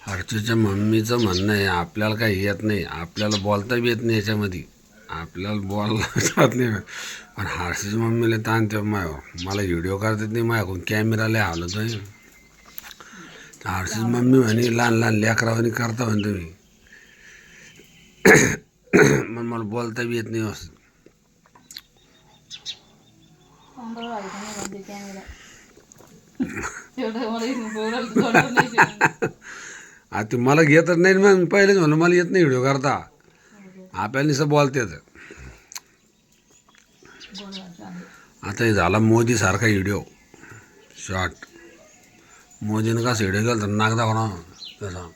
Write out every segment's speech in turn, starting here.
हर्षूच्या मम्मीचं म्हणणं आहे आपल्याला काही येत नाही, आपल्याला बोलता बी येत नाही याच्यामध्ये, आपल्याला बोलता येत नाही. पण हर्षूच्या मम्मीला ताण ते मला व्हिडिओ करता येत नाही, माझ्याकडून कॅमेराला हलत आहे. हर्षूची मम्मी म्हणे लहान लहान लेकरावानी करता म्हणे तुम्ही. मग मला बोलता बी येत नाही असं. आता मला घेतच नाही, मग पहिलेच म्हणलं मला येत नाही व्हिडिओ करता, आपल्याला नुसतं बोलता येतं. आता हे झाला मोदीसारखा व्हिडिओ शॉर्ट. मोदीनं का व्हिडिओ केला तर नाक दाखवणार तसा.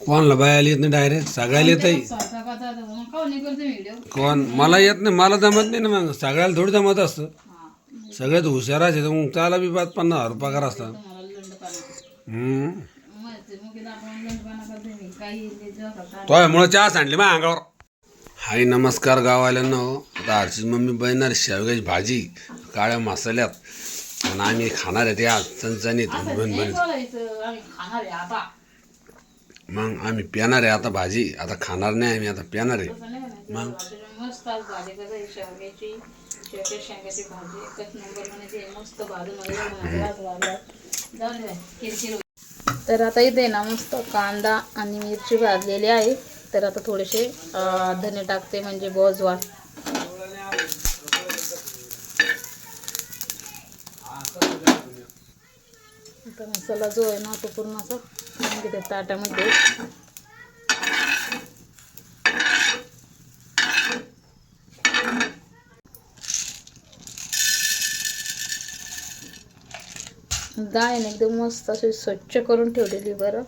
कोणला बायाला येत नाही, डायरेक्ट सगळ्याला येत आहे. कोण मला येत नाही, मला जमत नाही ना, मग सगळ्याला थोडी जमत असतं. सगळ्यात हुशार आहे तर मग त्याला बी 50,000 पगार असतात. तो चहा सांडली मग अंगावर. हाय नमस्कार गावाल्यांनो. आता हर्षीची मम्मी बनणार शेवग्याची भाजी काळ्या मसाल्यात, आणि आम्ही खाणार आहे ते आज चणचणीत बनबनीत. मग आम्ही पिणार आहे आता भाजी, आता खाणार नाही आम्ही, आता पिणार आहे. मग मस्त आज भाजी कसं शेवग्याची शेंगाची भाजी एकच नंबर म्हणजे मस्त भाजून. तर आता इथे ना मस्त कांदा आणि मिरची भाजलेली आहे. तर आता थोडेसे धने टाकते म्हणजे बोजवा. आता मसाला जो आहे ना तो पूर्ण असा घेते ताटामध्ये. डाळ एकदम मस्त अशी स्वच्छ करून ठेवलेली, बरं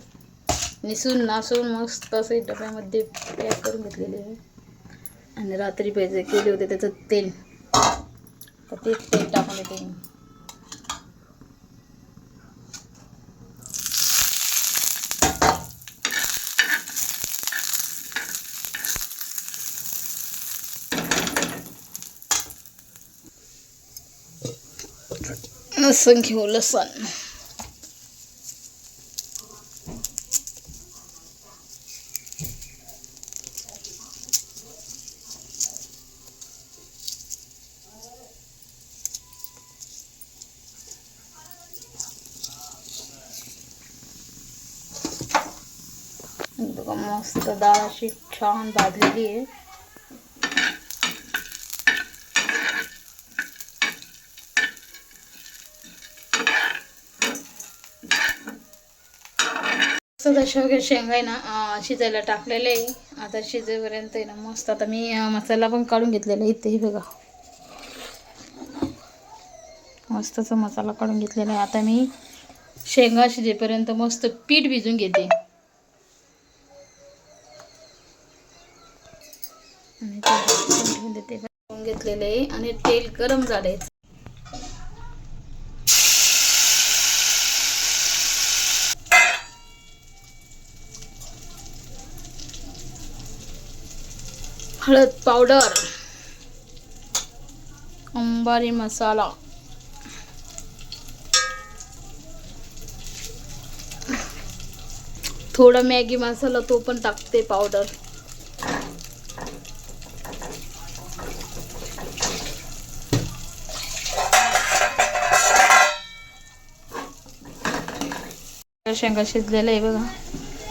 निसून नासून मस्त असे डब्यामध्ये पॅक करून घेतलेली आहे. आणि रात्री भेजे केले होते त्याचं तेल, तर तेच तेल टाकून येते. लसण घेऊ, लसण बघा मस्त डाळ अशी छान भाजलेली आहे. शेवग्या शेंगा आहे ना शिजायला टाकलेले आहे. आता शिजेपर्यंत आहे ना मस्त. आता मी मसाला पण काढून घेतलेला इथे बघा, मस्तचा मसाला काढून घेतलेला आहे. आता मी शेंगा शिजेपर्यंत मस्त पीठ भिजून घेते. आणि ते घेतलेले आहे आणि तेल गरम झालंय. हळद पावडर, अंबारी मसाला, थोडा मॅगी मसाला तो पण टाकते पावडर. शेंगा शिजलेलं आहे बघा.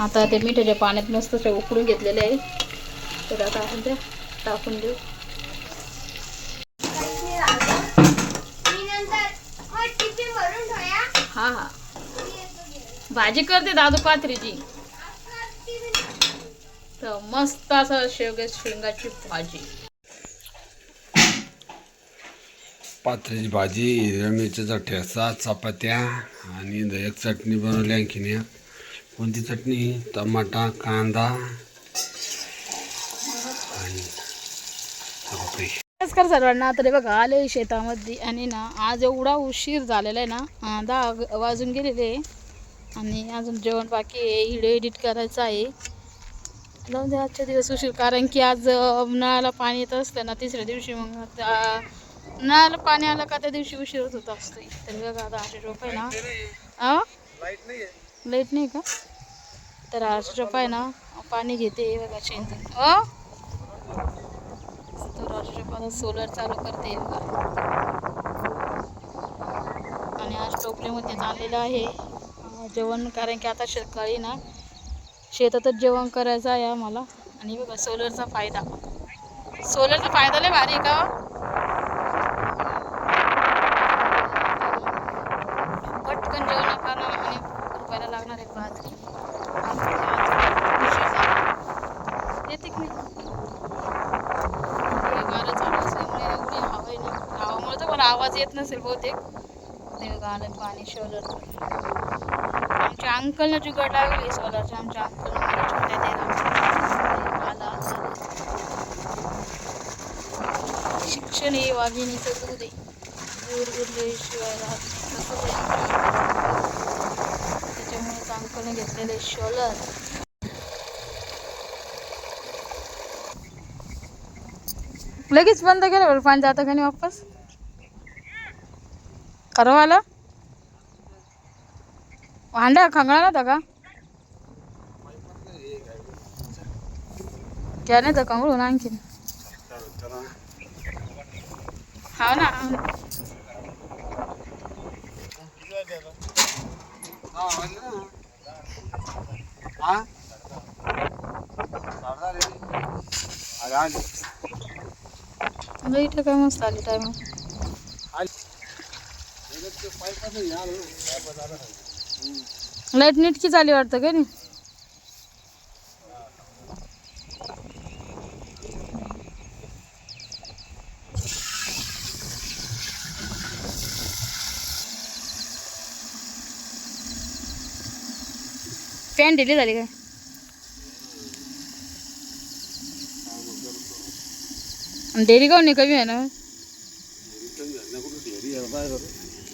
आता ते मिठाच्या पाण्यात मस्त उकळून घेतलेले आहे. तर आता आपण ते टाकून देऊ. हा हा भाजी करते दादू पाथरीची. तर मस्त असं शेंगाची भाजी, पाथरीची भाजी, हिरव्या मिरचीचा ठेचा, चपात्या आणि एक चटणी बनवली. आणखीन कोणती चटणी? टमाटा, कांदा आणि नमस्कार सर्वांना. तर बघा आले शेतामध्ये आणि ना आज एवढा उशीर झालेला आहे ना, 10 वाजून गेलेले आणि अजून जेवण बाकी आहे. व्हिडिओ एडिट करायचा आहे. जाऊन दे आजच्या दिवस उशीर, कारण की आज नळाला पाणी येत असतं ना तिसऱ्या दिवशी, मग नळाला पाणी आलं का त्या दिवशी उशीरच होत असतो. तर बघा आता 800 रुपये ना, लाईट नाही का, तर 800 रुपये ना पाणी घेते बघा शेंतून. तर 800 रुपयाला सोलर चालू करते बघा. आणि आज टोपल्यामध्ये आणलेलं आहे जेवण, कारण की आता सकाळी ना शेतातच जेवण करायचं आहे आम्हाला. आणि बघा सोलरचा फायदा लय भारी आहे का. पटकन जेवण करणं आणि रुपयाला लागणार आहे बाजरी. येते की नाही वारं चालू असल्यामुळे एवढी हवा आहे ना, हवामुळे तर मला आवाज येत नसेल बहुतेक. ते बघा आलं पाणी सोलर. आमच्या अंकलनं जुगाड लागली सोलरच्या, आमच्या अंकलनं मला छोट्या आला. शिक्षण हे वाघिणीचं दूध आहे, दूर उरल्याशिवाय राहत. तसंच आहे त्याच्यामुळेच अंकलने घेतलेलं आहे सोलर. लगेच बंद केलं बरं, पाणी जातं का नाही वापस. खरं आलं भांडा खंगळा नव्हता का, क्या नाही तर कंगळून आणखीन. हा ना, इथं काय मस्त आली टायम. लाईट नीटकी झाली वाटतं का नाही. फॅन ढिली झाली काय. डेअरी काऊन नाही कमी आहे ना.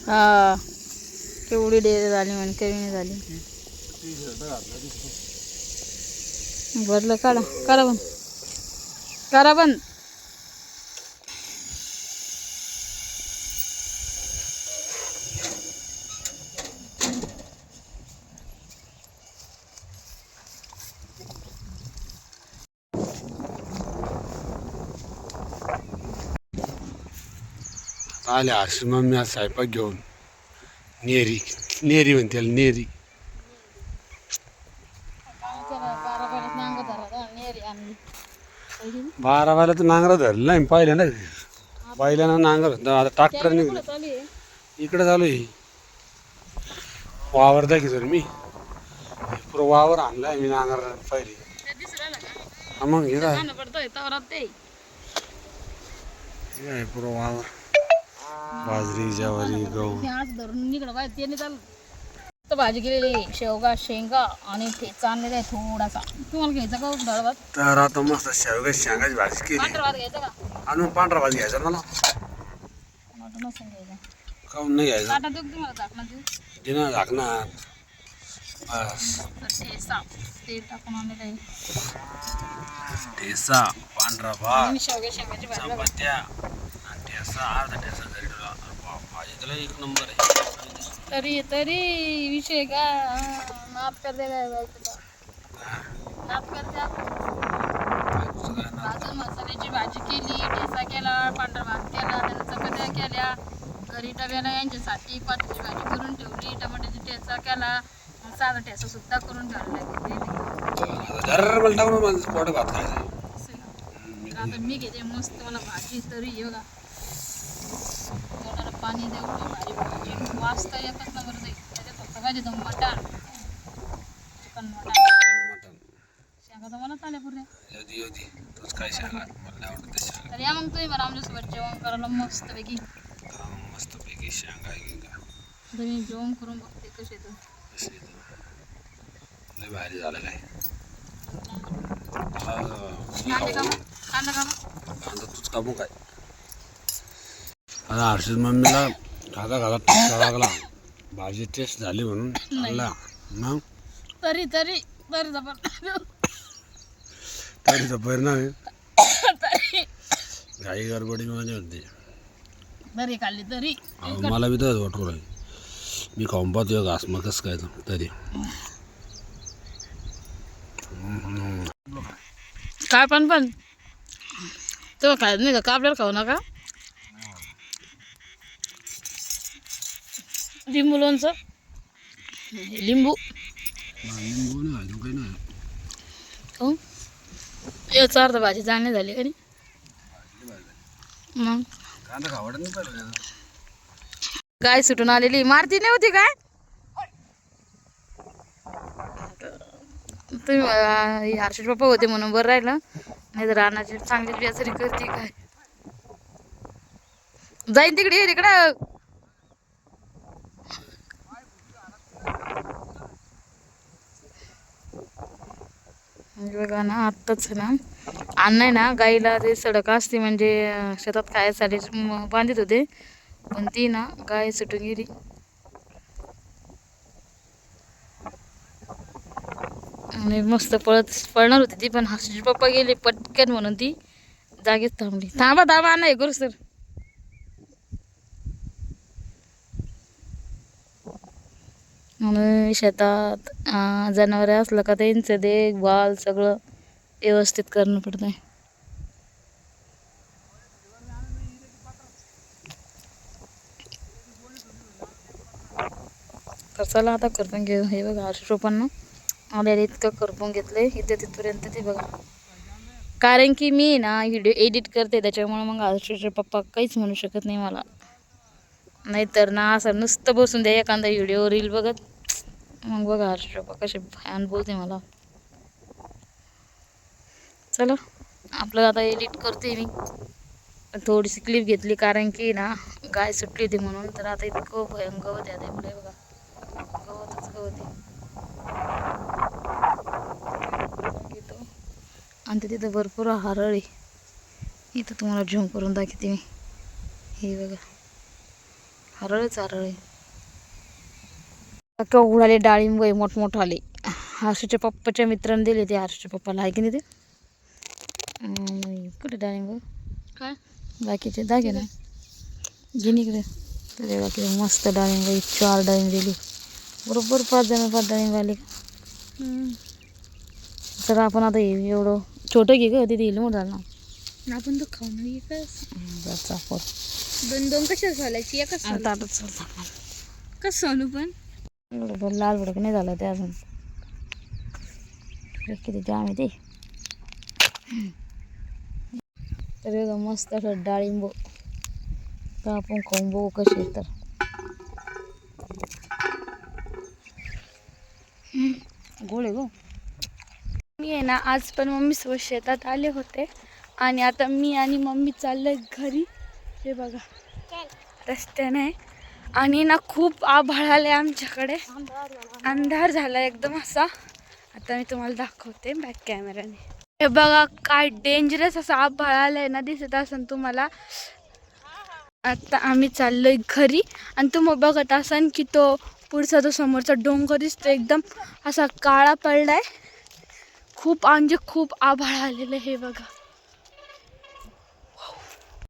हा केवढी डेअरी झाली म्हणे, कमी नाही झाली. भरलं काढा, करा बंद, करा बंद. आले आश्रम मी आज स्वयंपाक घेऊन. नेरी म्हणते त्याला, नेरी. बारा वाला तर नांगरा धरला नाही पाहिलं ना, पहिल्यानं नांगर होता, आता ट्रॅक्टर निघलं. इकडे चालू आहे वावर दाखी सर, मी पुरं वावर आणलाय मी नांगर पहिले. मग हे काय पुरं वावर, बाजरी ज्वारी गहू. भाजी केलेली शेवगा शेंगा आणि ठेचा आणलेला आहे थोडासा. तुम्हाला घ्यायचा का डाळ भात. तर आता मस्त शेवगा शेंगाची भाजी केली. पांढरा भात घ्यायचा का, आणून पांढरा भाजी घ्यायचा मला. नसेल घ्यायचा, काहून नाही घ्यायचा. ताटा देऊ का तुम्हाला झाकणं देऊ. दिना झाकणार बस. ठेचा तेल टाकून आणलेलं आहे. ठेचा, पांढरा भात, शेवगा शेंगाची भाजी. चपात्या आणि ठेचा, अर्धा ठेचा घरी ठेवला. भाजी तुला एक नंबर आहे. तरी विषय का नाप करते काय नाप करते. भाजून मसाल्याची भाजी केली, ठेचा केला, पांढरा भात केला, त्याला चपात्या केल्या. घरी डब्याला यांच्यासाठी पातळी भाजी करून ठेवली, टमाट्याची ठेचा केला, साधा ठेचा सुद्धा करून ठेवलेला. आता मी घेते मस्त मला भाजी. तरी हे बघा तोंडाला पाणी देऊ, भारी भाजी वाजता एकच नंबर जाईल. त्याच्यात फक्त पाहिजे तर मटण, चिकन मटण. शेंगा तर मला चालेल पुरे. तर या मग तुम्ही मला आमच्यासोबत जेवण करायला मस्तपैकी. मस्तपैकी शेंगा मी जेवण करून बघते कसे तर. लय भारी झालं काय. कांदा तूच कापू काय. आता हर्षद मम्मीला खाता खाता टक्का लागला, भाजी टेस्ट झाली म्हणून आणला. मग तरी तरीचा परिणाम आहे घाई गडबडीमध्ये होते. तरी खाल्ली तरी मला बी तर वाटू राहील मी खाऊन पाहतो घास मग कसं काय तरी काय पण तो खायचं नाही का आपल्याला खाऊ नका. लिंबू लोणचं लिंबू काही नाही. हो याचा अर्थ भाजी चांगली झाली का नाही मग कांदा खावडत नाही पाहिजे. गाय सुटून आलेली मारती नाही होती काय तुम्ही हर्षद पप्पा होते म्हणून बरं राहिलं नाही तर रानाची चांगली बेजारी करते काय जाईन तिकडे तिकडं. बघा ना आत्ताच ना आहे ना गाईला ते सडक असते म्हणजे शेतात खायसाठी बांधित होते पण ती ना गाय सुटून गेली. आणि मस्त पळणार होती ती पण हर्षद पप्पा गेले पटकन म्हणून ती जागेच थांबली. थांबा नाही करू सर म्हणून शेतात जनावरे असलं का त्यांचं देखभाल सगळं व्यवस्थित करणं पडतंय. तर चला आता करपून घेऊ. हे बघा हर्षद पप्पांना आल्याला इतकं करपून घेतलंय इथे तिथपर्यंत ते बघा कारण की मी ना व्हिडिओ एडिट करते त्याच्यामुळे मग हर्षदचे पप्पा काहीच म्हणू शकत नाही मला. नाहीतर ना असं नुसतं बसून द्या एखादा व्हिडिओ रील बघत मग बघा हर्षद पप्पा कसे फॅन बोलते मला. चला आपलं आता एडिट करते मी थोडीशी क्लिप घेतली कारण की ना गाय सुटली होती म्हणून. तर आता इतकं भयंकर गवत आहे पुढे बघा गवतच गवत आहे आणि तिथं भरपूर हरळ आहे. इथं तुम्हाला झूम करून दाखवते मी. हे बघा हरळच हरळ आहे. केवढाले डाळिंब आहे मोठमोठाले. हर्षच्या पप्पाच्या मित्रांनी दिले ते हर्षच्या पप्पाला आहे की नाही ते कुठे डाळिंब काय बाकीचे दागे ना घेणे इकडे तर बाकी मस्त डाळिंब 4 डाळिंब दिली बरोबर 5 डाळिंब आले. तर आपण आता एवढं छोटं घे ग तिथे येईल मोठं ना आपण तो खाऊन दोन कशा घालायची एकच ताटच चालतं कसं सोनू पण एवढं लाल भडक नाही झालं ते अजून किती जाम आहे ते. तर बघा मस्त असं डाळिंब तर आपण खाऊन बघू कसे तर गोड आहे गो. मी आहे ना आज पण मम्मीसोबत शेतात आले होते आणि आता मी आणि मम्मी चाललोय घरी. हे बघा रस्त्याने आणि ना खूप आभाळ आले आमच्याकडे अंधार झाला एकदम असा. आता मी तुम्हाला दाखवते बॅक कॅमेराने. हे बघा काय डेंजरस असा आभाळ आलाय ना दिसत असेल तुम्हाला. आता आम्ही चाललोय घरी आणि तुम्ही बघत असाल की तो पुढचा तो समोरचा डोंगर दिसतो एकदम असा काळा पडलाय. खूप म्हणजे खूप आभाळ आलेलं हे बघा.